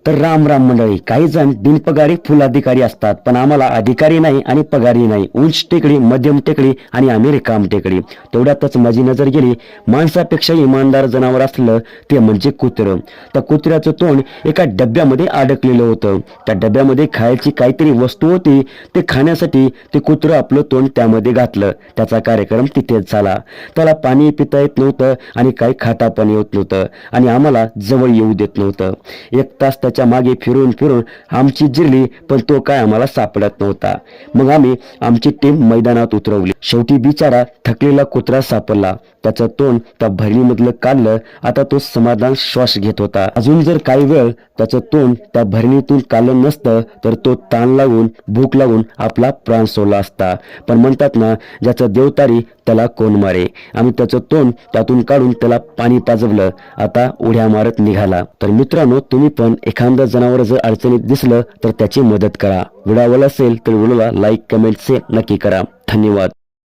तर राम राम मंडळी, काही जण बिनपगारी फुल अधिकारी असतात, पण आम्हाला अधिकारी नाही आणि पगारी नाही. उंच टेकडी, मध्यम टेकडी आणि आम्ही रिकाम टेकडी. तेवढ्यातच माझी नजर गेली माणसापेक्षा इमानदार जनावर असलं ते म्हणजे कुत्रं. त्या कुत्र्याचं तोंड एका डब्यामध्ये अडकलेलं होतं. त्या डब्यामध्ये खायची काहीतरी वस्तू होती. ते खाण्यासाठी ते कुत्रं आपलं तोंड त्यामध्ये घातलं. त्याचा कार्यक्रम तिथेच झाला. त्याला पाणी पिता येत नव्हतं आणि काही खाता पण येत नव्हतं आणि आम्हाला जवळ येऊ देत नव्हतं. 1 तास त्याच्या मागे फिरून फिरून आमची जिरली, पण तो काय आम्हाला सापडत नव्हता. मग आम्ही आमची टीम मैदानात उतरवली. शेवटी बिचारा थकलेला कुत्रा सापडला. त्याचं तोंड त्या भरणीमधलं काढलं. आता तो समाधान श्वास घेत होता. अजून जर काही वेळ त्याचं तोंड त्या भरणीतून काढलं नसतं तर तो ताण लागून भूक लागून आपला प्राण सोडला असता. पण म्हणतात ना, ज्याचं देवतारी त्याला कोण मारे. आम्ही त्याचं तोंड त्यातून काढून त्याला पाणी पाजवलं. आता उड्या मारत निघाला. तर मित्रांनो, तुम्ही पण एखादं जनावर जर अडचणीत दिसलं तर त्याची मदत करा. व्हिडिओ आवडला असेल तर व्हिडिओला लाईक कमेंट शेअर नक्की करा. धन्यवाद.